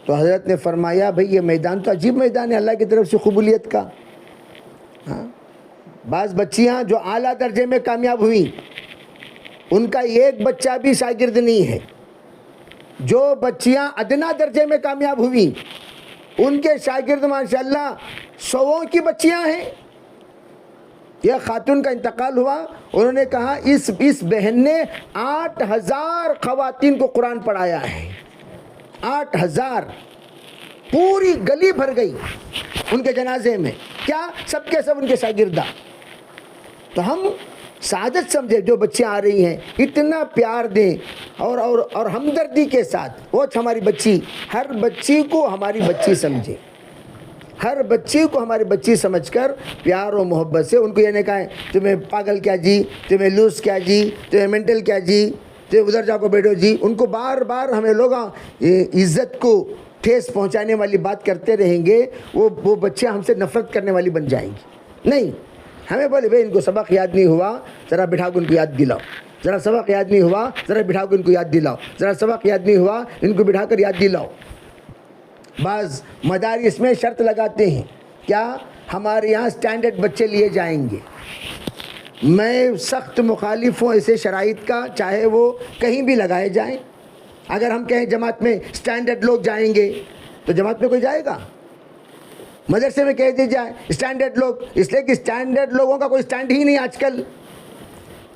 Speaker 1: تو حضرت نے فرمایا بھئی یہ میدان تو عجیب میدان ہے اللہ کی طرف سے قبولیت کا. بعض بچیاں جو اعلیٰ درجے میں کامیاب ہوئیں ان کا ایک بچہ بھی شاگرد نہیں ہے. جو بچیاں ادنا درجے میں کامیاب ہوئیں ان کے شاگرد ماشاءاللہ 100 کی بچیاں ہیں. یہ خاتون کا انتقال ہوا، انہوں نے کہا اس بہن نے 8000 خواتین کو قرآن پڑھایا ہے. 8000 پوری گلی بھر گئی ان کے جنازے میں. کیا؟ سب کے سب ان کے شاگردہ. تو ہم سعادت سمجھے جو بچے آ رہی ہیں اتنا پیار دیں اور ہمدردی کے ساتھ. وہ ہماری بچی، ہر بچی کو ہماری بچی سمجھے، ہر بچی کو ہماری بچی سمجھ کر پیار و محبت سے. ان کو یہ نہیں کہیں تمہیں پاگل کیا جی، تمہیں لوس کیا جی، تمہیں مینٹل کیا جی، تمہیں ادھر جا کو بیٹھو جی. ان کو بار بار ہمیں لوگ عزت کو ٹھیس پہنچانے والی بات کرتے رہیں گے، وہ بچے ہم سے نفرت کرنے والی بن جائیں گی. نہیں، ہمیں بولے بھائی ان کو سبق یاد نہیں ہوا، ذرا بٹھا کے ان کو یاد دلاؤ. ذرا سبق یاد نہیں ہوا، ذرا بٹھا کے ان کو یاد دلاؤ. ذرا سبق یاد نہیں ہوا، ان کو بٹھا کر یاد دلاؤ. بعض مدارس میں شرط لگاتے ہیں، کیا؟ ہمارے یہاں سٹینڈرڈ بچے لیے جائیں گے. میں سخت مخالف ہوں ایسے شرائط کا، چاہے وہ کہیں بھی لگائے جائیں. اگر ہم کہیں جماعت میں سٹینڈرڈ لوگ جائیں گے تو جماعت میں کوئی جائے گا؟ مدرسے میں کہہ دی جائے سٹینڈرڈ لوگ، اس لیے کہ سٹینڈرڈ لوگوں کا کوئی سٹینڈ ہی نہیں آج کل.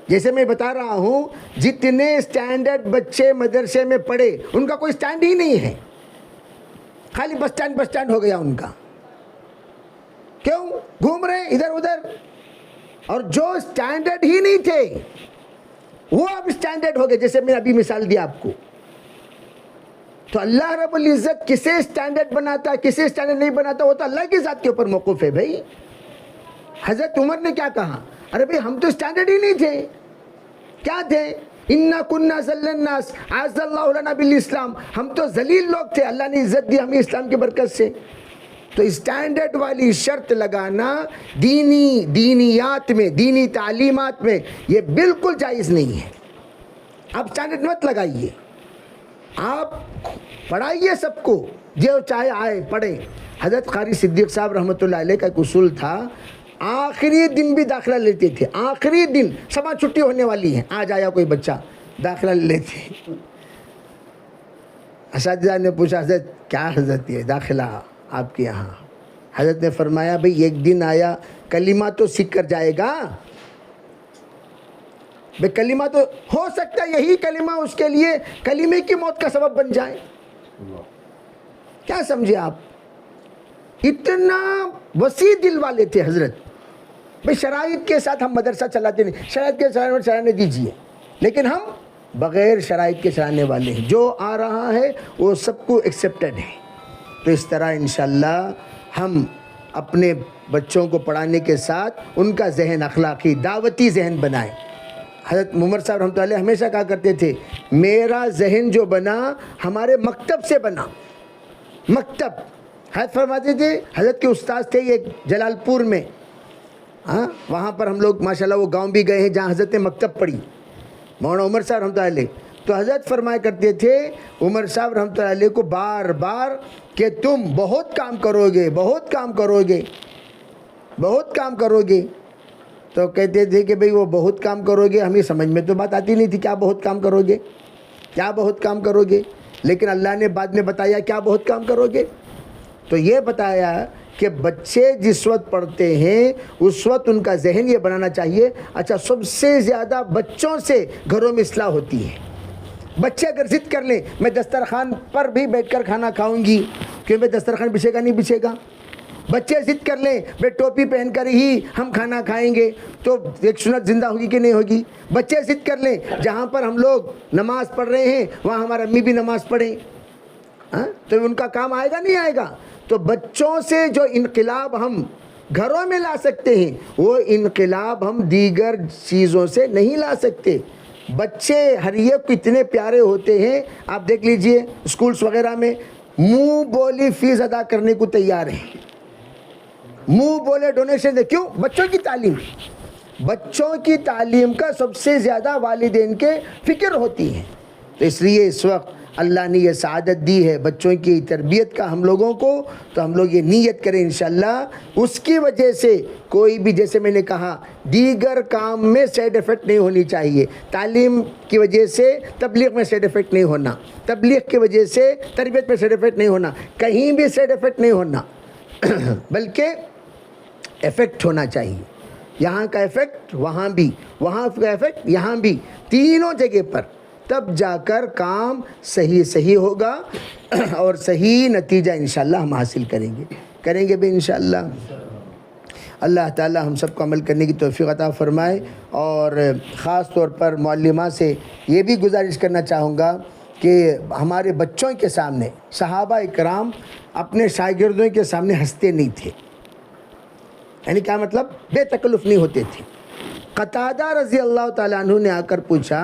Speaker 1: جیسے میں بتا رہا ہوں جتنے سٹینڈرڈ بچے مدرسے میں پڑھے ان کا کوئی سٹینڈ ہی نہیں ہے، خالی بس سٹینڈ ہو گیا ان کا. کیوں؟ گھوم رہے ادھر ادھر. اور جو سٹینڈرڈ ہی نہیں تھے وہ اب سٹینڈرڈ ہو گئے، جیسے میں ابھی مثال دیا آپ کو. تو اللہ رب العزت کسے سٹینڈرڈ بناتا ہے کسے سٹینڈرڈ نہیں بناتا وہ تو اللہ کی ذات کے اوپر موقوف ہے. بھائی حضرت عمر نے کیا کہا؟ ارے بھائی ہم تو سٹینڈرڈ ہی نہیں تھے. کیا تھے؟ اِنَّا كُنَّا ذَلَّ النَّاسِ أَعَزَّ اللَّهُ لَنَا بِالْإِسْلَامِ. ہم تو ذلیل لوگ تھے، اللہ نے عزت دی ہمیں اسلام کی برکت سے. تو سٹینڈرڈ والی شرط لگانا دینیات میں، دینی تعلیمات میں یہ بالکل جائز نہیں ہے. آپ سٹینڈرڈ مت لگائیے، آپ پڑھائیے سب کو، جو چاہے آئے پڑھیں. حضرت قاری صدیق صاحب رحمۃ اللہ علیہ کا ایک اصول تھا، آخری دن بھی داخلہ لیتے تھے. آخری دن سما چھٹی ہونے والی ہے، آج آیا کوئی بچہ، داخلہ لیتے. اساتذہ نے پوچھا حضرت کیا حضرت یہ داخلہ آپ کے یہاں؟ حضرت نے فرمایا بھئی ایک دن آیا کلمہ تو سیکھ کر جائے گا. بھئی کلمہ تو ہو سکتا ہے یہی کلمہ اس کے لیے کلمے کی موت کا سبب بن جائے. کیا سمجھے آپ؟ اتنا وسیع دل والے تھے حضرت. بھئی شرائط کے ساتھ ہم مدرسہ چلاتے نہیں، شرائط کے ساتھ چلانے دیجئے، لیکن ہم بغیر شرائط کے چلانے والے ہیں. جو آ رہا ہے وہ سب کو ایکسیپٹڈ ہے. تو اس طرح انشاءاللہ ہم اپنے بچوں کو پڑھانے کے ساتھ ان کا ذہن اخلاقی دعوتی ذہن بنائیں. حضرت عمر صاحب رحمۃ اللہ علیہ ہمیشہ کہا کرتے تھے میرا ذہن جو بنا ہمارے مکتب سے بنا. مکتب حضرت فرماتے تھے، حضرت کے استاد تھے یہ جلال پور میں، وہاں پر ہم لوگ ماشاءاللہ وہ گاؤں بھی گئے ہیں جہاں حضرت نے مکتب پڑھی، مولانا عمر صاحب رحمۃ اللہ علیہ. تو حضرت فرمایا کرتے تھے عمر صاحب رحمۃ اللہ علیہ کو بار بار کہ تم بہت کام کرو گے، بہت کام کرو گے، بہت کام کرو گے. تو کہتے تھے کہ بھئی وہ بہت کام کرو گے، ہمیں سمجھ میں تو بات آتی نہیں تھی کیا بہت کام کرو گے، کیا بہت کام کرو گے. لیکن اللہ نے بعد میں بتایا کیا بہت کام کرو گے. تو یہ بتایا کہ بچے جس وقت پڑھتے ہیں اس وقت ان کا ذہن یہ بنانا چاہیے اچھا سب سے زیادہ بچوں سے گھروں میں اصلاح ہوتی ہے. بچے اگر ضد کر لیں میں دسترخوان پر بھی بیٹھ کر کھانا کھاؤں گی، کہ بھائی دسترخوان بچھے گا نہیں بچھے گا. بچے ضد کر لیں بھائی ٹوپی پہن کر ہی ہم کھانا کھائیں گے تو ایک سنت زندہ ہوگی کہ نہیں ہوگی. بچے ضد کر لیں جہاں پر ہم لوگ نماز پڑھ رہے ہیں وہاں ہمارے امی بھی نماز پڑھیں, تو ان کا کام آئے گا نہیں آئے گا. تو بچوں سے جو انقلاب ہم گھروں میں لا سکتے ہیں وہ انقلاب ہم دیگر چیزوں سے نہیں لا سکتے. بچے ہر ایک اتنے پیارے ہوتے ہیں, آپ دیکھ لیجئے اسکولس وغیرہ میں منہ بولی فیس ادا کرنے کو تیار ہیں, منہ بولے ڈونیشن دے. کیوں؟ بچوں کی تعلیم. بچوں کی تعلیم کا سب سے زیادہ والدین کے فکر ہوتی ہے. تو اس لیے اس وقت اللہ نے یہ سعادت دی ہے بچوں کی تربیت کا ہم لوگوں کو, تو ہم لوگ یہ نیت کریں انشاءاللہ اس کی وجہ سے کوئی بھی, جیسے میں نے کہا, دیگر کام میں سائیڈ افیکٹ نہیں ہونی چاہیے. تعلیم کی وجہ سے تبلیغ میں سائیڈ افیکٹ نہیں ہونا, تبلیغ کی وجہ سے تربیت میں سائیڈ افیکٹ نہیں ہونا, کہیں بھی سائیڈ افیکٹ نہیں ہونا بلکہ افیکٹ ہونا چاہیے. یہاں کا افیکٹ وہاں بھی, وہاں کا افیکٹ یہاں بھی, تینوں جگہ پر, تب جا کر کام صحیح ہوگا اور صحیح نتیجہ انشاءاللہ ہم حاصل کریں گے بھی انشاءاللہ. اللہ تعالی ہم سب کو عمل کرنے کی توفیق عطا فرمائے. اور خاص طور پر معلمہ سے یہ بھی گزارش کرنا چاہوں گا کہ ہمارے بچوں کے سامنے صحابہ اکرام اپنے شاگردوں کے سامنے ہنستے نہیں تھے. یعنی کیا مطلب؟ بے تکلف نہیں ہوتے تھے. قتادہ رضی اللہ تعالیٰ عنہ نے آ کر پوچھا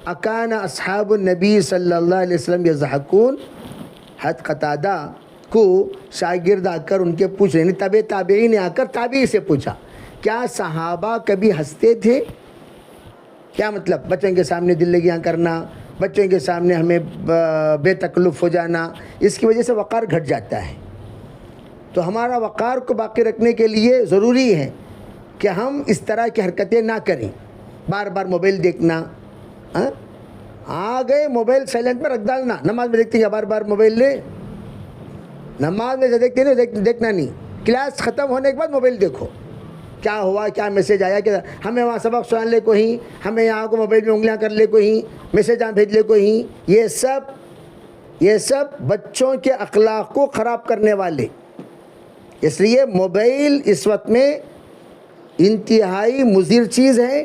Speaker 1: اکان اصحاب النبی صلی اللہ علیہ وسلم یضحکون. حضرت قتادہ کو شاگرد آ کر ان کے پوچھ رہے, یعنی تابعی نے آ کر تابعی سے پوچھا کیا صحابہ کبھی ہنستے تھے؟ کیا مطلب؟ بچوں کے سامنے دل لگیاں کرنا, بچوں کے سامنے ہمیں بے تکلف ہو جانا, اس کی وجہ سے وقار گھٹ جاتا ہے. تو ہمارا وقار کو باقی رکھنے کے لیے ضروری ہے کہ ہم اس طرح کی حرکتیں نہ کریں. بار بار موبائل دیکھنا, آ گئے موبائل سائلنٹ پر رکھ ڈالنا. نماز میں دیکھتے ہیں بار بار موبائل لے, نماز میں دیکھتے نہیں, دیکھنا نہیں. کلاس ختم ہونے کے بعد موبائل دیکھو کیا ہوا, کیا میسیج آیا, کہ ہمیں وہاں سبق سن لے کوئی, ہمیں یہاں کو موبائل میں انگلیاں کر لے کوئی, میسیج بھیج لے کوئی. یہ سب بچوں کے اخلاق کو خراب کرنے والے. اس لیے موبائل اس وقت میں انتہائی مضر چیز ہے.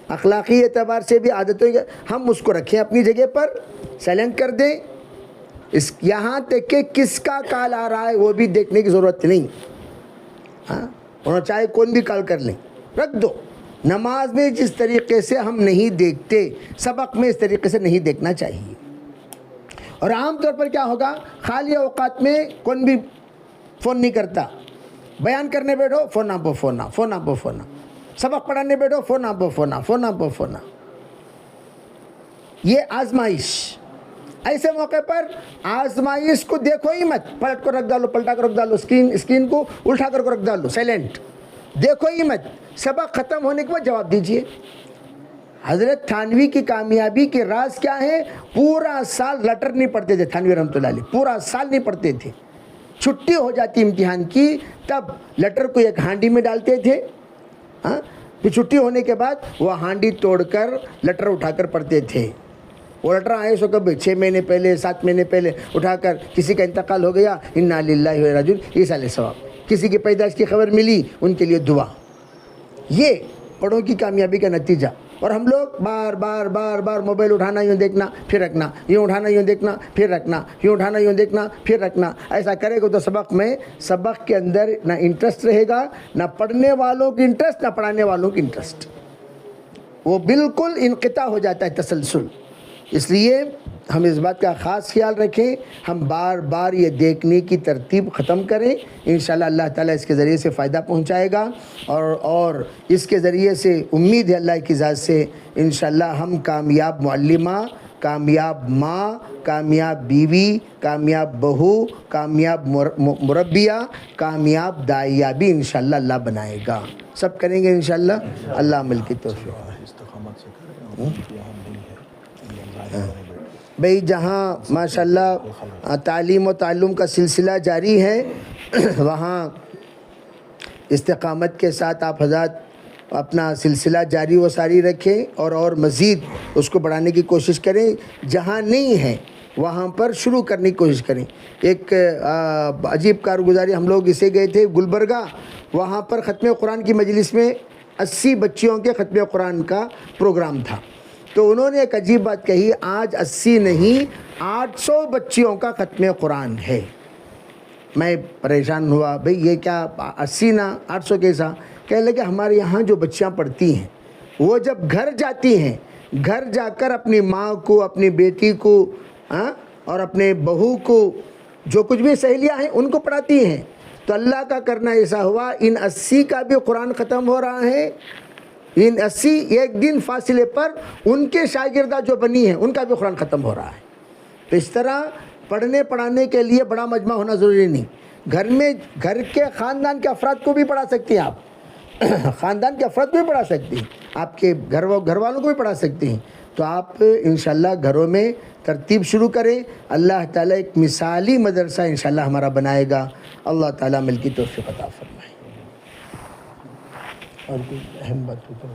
Speaker 1: اخلاقی اعتبار سے بھی عادتوں ہم اس کو رکھیں اپنی جگہ پر, سائلنٹ کر دیں. یہاں تک کہ کس کا کال آ رہا ہے وہ بھی دیکھنے کی ضرورت نہیں. اور چاہے کون بھی کال کر لیں, رکھ دو. نماز میں جس طریقے سے ہم نہیں دیکھتے, سبق میں اس طریقے سے نہیں دیکھنا چاہیے. اور عام طور پر کیا ہوگا, خالی اوقات میں کون بھی فون نہیں کرتا. بیان کرنے بیٹھو فون آپ فون, سبق پڑھانے بیٹھو فون آپ. یہ آزمائش, ایسے موقع پر آزمائش کو دیکھو ہی مت. پلٹ کر رکھ ڈالو, پلٹا کر رکھ ڈالو, اسکرین کو الٹا کر رکھ ڈالو, سائلنٹ. دیکھو ہی مت. سبق ختم ہونے کے بعد جواب دیجئے. حضرت تھانوی کی کامیابی کے راز کیا ہے؟ پورا سال لیٹر نہیں پڑھتے تھے تھانوی رحمۃ اللہ علیہ, پورا سال نہیں پڑھتے تھے. چھٹی ہو جاتی امتحان کی تب لیٹر کو ایک ہانڈی میں ڈالتے تھے, پھر چھٹی ہونے کے بعد وہ ہانڈی توڑ کر لیٹر اٹھا کر پڑھتے تھے. وہ لیٹر آئے سو کب 6 مہینے پہلے 7 مہینے پہلے اٹھا کر, کسی کا انتقال ہو گیا انا للہ و انا الیہ راجعون, یہ سال ثواب. کسی کی پیدائش کی خبر ملی, ان کے لیے دعا. یہ پڑھوں کی کامیابی کا نتیجہ. اور ہم لوگ بار بار موبائل اٹھانا, یوں دیکھنا پھر رکھنا, یوں اٹھانا یوں دیکھنا پھر رکھنا, یوں اٹھانا یوں دیکھنا پھر رکھنا. ایسا کرے گا تو سبق کے اندر نہ انٹرسٹ رہے گا, نہ پڑھنے والوں کی انٹرسٹ, نہ پڑھانے والوں کی انٹرسٹ. وہ بالکل انقطاع ہو جاتا ہے, تسلسل. اس لیے ہم اس بات کا خاص خیال رکھیں, ہم بار بار یہ دیکھنے کی ترتیب ختم کریں. انشاءاللہ اللہ تعالیٰ اس کے ذریعے سے فائدہ پہنچائے گا. اور اس کے ذریعے سے امید ہے اللہ کی ذات سے انشاءاللہ ہم کامیاب معلمہ, کامیاب ماں, کامیاب بیوی, کامیاب بہو, کامیاب مربیہ, کامیاب داعیہ بھی انشاءاللہ اللہ بنائے گا. سب کریں گے انشاءاللہ. اللہ عمل کی توفیق. بھئی جہاں ماشاءاللہ تعلیم و تعلم کا سلسلہ جاری ہے, وہاں استقامت کے ساتھ آپ حضرات اپنا سلسلہ جاری و ساری رکھیں اور مزید اس کو بڑھانے کی کوشش کریں. جہاں نہیں ہے وہاں پر شروع کرنے کی کوشش کریں. ایک عجیب کارگزاری، ہم لوگ اسے گئے تھے گلبرگہ، وہاں پر ختم قرآن کی مجلس میں 80 بچیوں کے ختم قرآن کا پروگرام تھا. تو انہوں نے ایک عجیب بات کہی، آج 80 نہیں 800 بچیوں کا ختم قرآن ہے. میں پریشان ہوا، بھئی یہ کیا 80 نہ 800 کیسا؟ کہنے لگے ہمارے یہاں جو بچیاں پڑھتی ہیں وہ جب گھر جاتی ہیں، گھر جا کر اپنی ماں کو، اپنی بیٹی کو اور اپنے بہو کو، جو کچھ بھی سہیلیاں ہیں ان کو پڑھاتی ہیں. تو اللہ کا کرنا ایسا ہوا، ان 80 کا بھی قرآن ختم ہو رہا ہے. ان 80 ایک دن فاصلے پر ان کے شاگردہ جو بنی ہیں ان کا بھی قرآن ختم ہو رہا ہے. تو اس طرح پڑھنے پڑھانے کے لیے بڑا مجمع ہونا ضروری نہیں. گھر میں گھر کے خاندان کے افراد کو بھی پڑھا سکتے ہیں آپ، خاندان کے افراد کو بھی پڑھا سکتے ہیں، آپ کے گھر والوں کو بھی پڑھا سکتے ہیں. تو آپ انشاءاللہ گھروں میں ترتیب شروع کریں. اللہ تعالیٰ ایک مثالی مدرسہ انشاءاللہ ہمارا بنائے گا. اللہ تعالیٰ عمل کی توفیق عطا فرمائے. اور کوئی اہم بات ہو تو